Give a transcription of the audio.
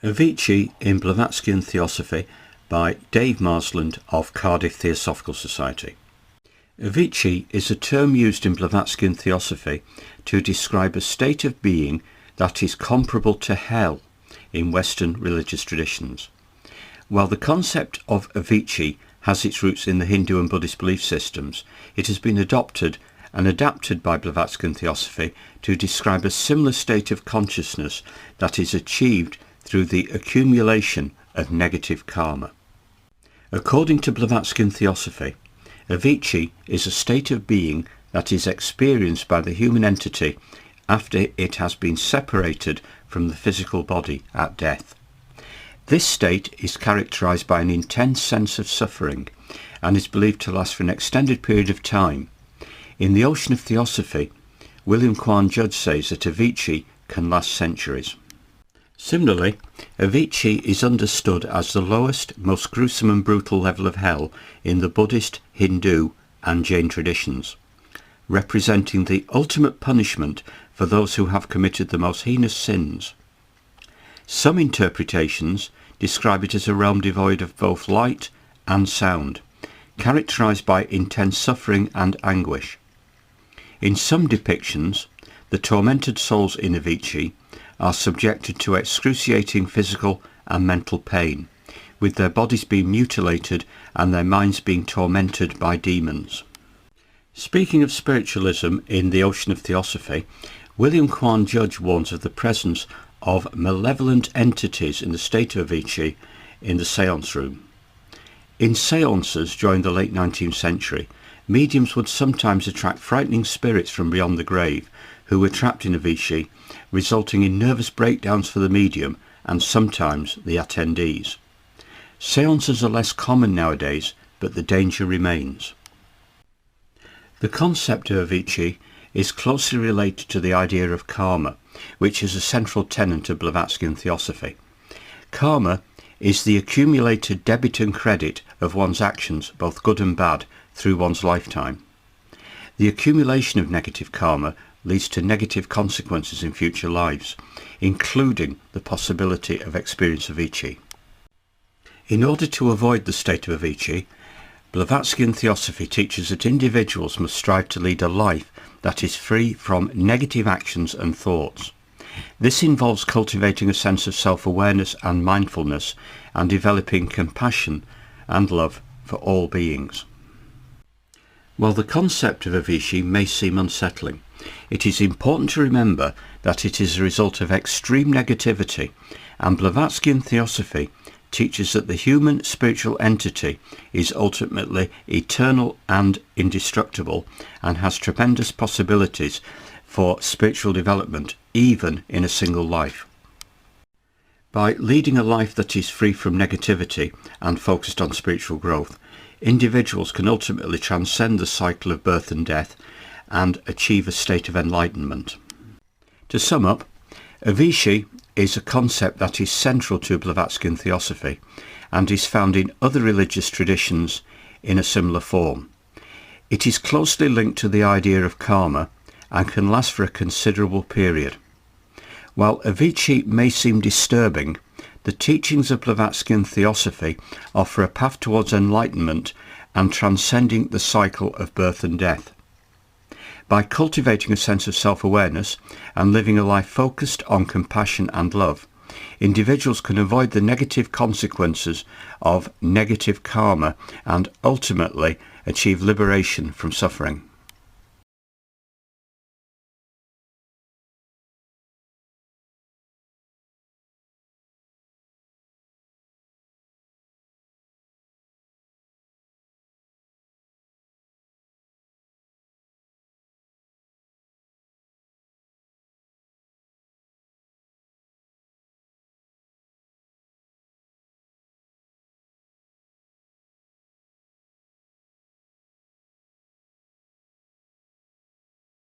Avitchi in Blavatskyan Theosophy by Dave Marsland of Cardiff Theosophical Society. Avitchi is a term used in Blavatskyan Theosophy to describe a state of being that is comparable to hell in Western religious traditions. While the concept of Avitchi has its roots in the Hindu and Buddhist belief systems, it has been adopted and adapted by Blavatskyan Theosophy to describe a similar state of consciousness that is achieved through the accumulation of negative karma. According to Blavatskyan Theosophy, Avitchi is a state of being that is experienced by the human entity after it has been separated from the physical body at death. This state is characterized by an intense sense of suffering and is believed to last for an extended period of time. In the Ocean of Theosophy, William Kwan Judge says that Avitchi can last centuries. Similarly, Avitchi is understood as the lowest, most gruesome and brutal level of hell in the Buddhist, Hindu and Jain traditions, representing the ultimate punishment for those who have committed the most heinous sins. Some interpretations describe it as a realm devoid of both light and sound, characterized by intense suffering and anguish. In some depictions, the tormented souls in Avitchi are subjected to excruciating physical and mental pain, with their bodies being mutilated and their minds being tormented by demons. Speaking of spiritualism in the Ocean of Theosophy, William Kwan Judge warns of the presence of malevolent entities in the state of Avitchi in the seance room. In seances during the late 19th century, mediums would sometimes attract frightening spirits from beyond the grave who were trapped in Avitchi, resulting in nervous breakdowns for the medium and sometimes the attendees. Seances are less common nowadays, but the danger remains. The concept of Avitchi is closely related to the idea of karma, which is a central tenet of Blavatskyan Theosophy. Karma is the accumulated debit and credit of one's actions, both good and bad, through one's lifetime. The accumulation of negative karma leads to negative consequences in future lives, including the possibility of experience of Avitchi. In order to avoid the state of Avitchi, Blavatskyan Theosophy teaches that individuals must strive to lead a life that is free from negative actions and thoughts. This involves cultivating a sense of self-awareness and mindfulness and developing compassion and love for all beings. While the concept of Avitchi may seem unsettling, it is important to remember that it is a result of extreme negativity, and Blavatskyan Theosophy teaches that the human spiritual entity is ultimately eternal and indestructible and has tremendous possibilities for spiritual development even in a single life. By leading a life that is free from negativity and focused on spiritual growth, individuals can ultimately transcend the cycle of birth and death and achieve a state of enlightenment. To sum up, Avitchi is a concept that is central to Blavatskyan Theosophy and is found in other religious traditions in a similar form. It is closely linked to the idea of karma and can last for a considerable period. While Avitchi may seem disturbing, the teachings of Blavatskyan Theosophy offer a path towards enlightenment and transcending the cycle of birth and death. By cultivating a sense of self-awareness and living a life focused on compassion and love, individuals can avoid the negative consequences of negative karma and ultimately achieve liberation from suffering.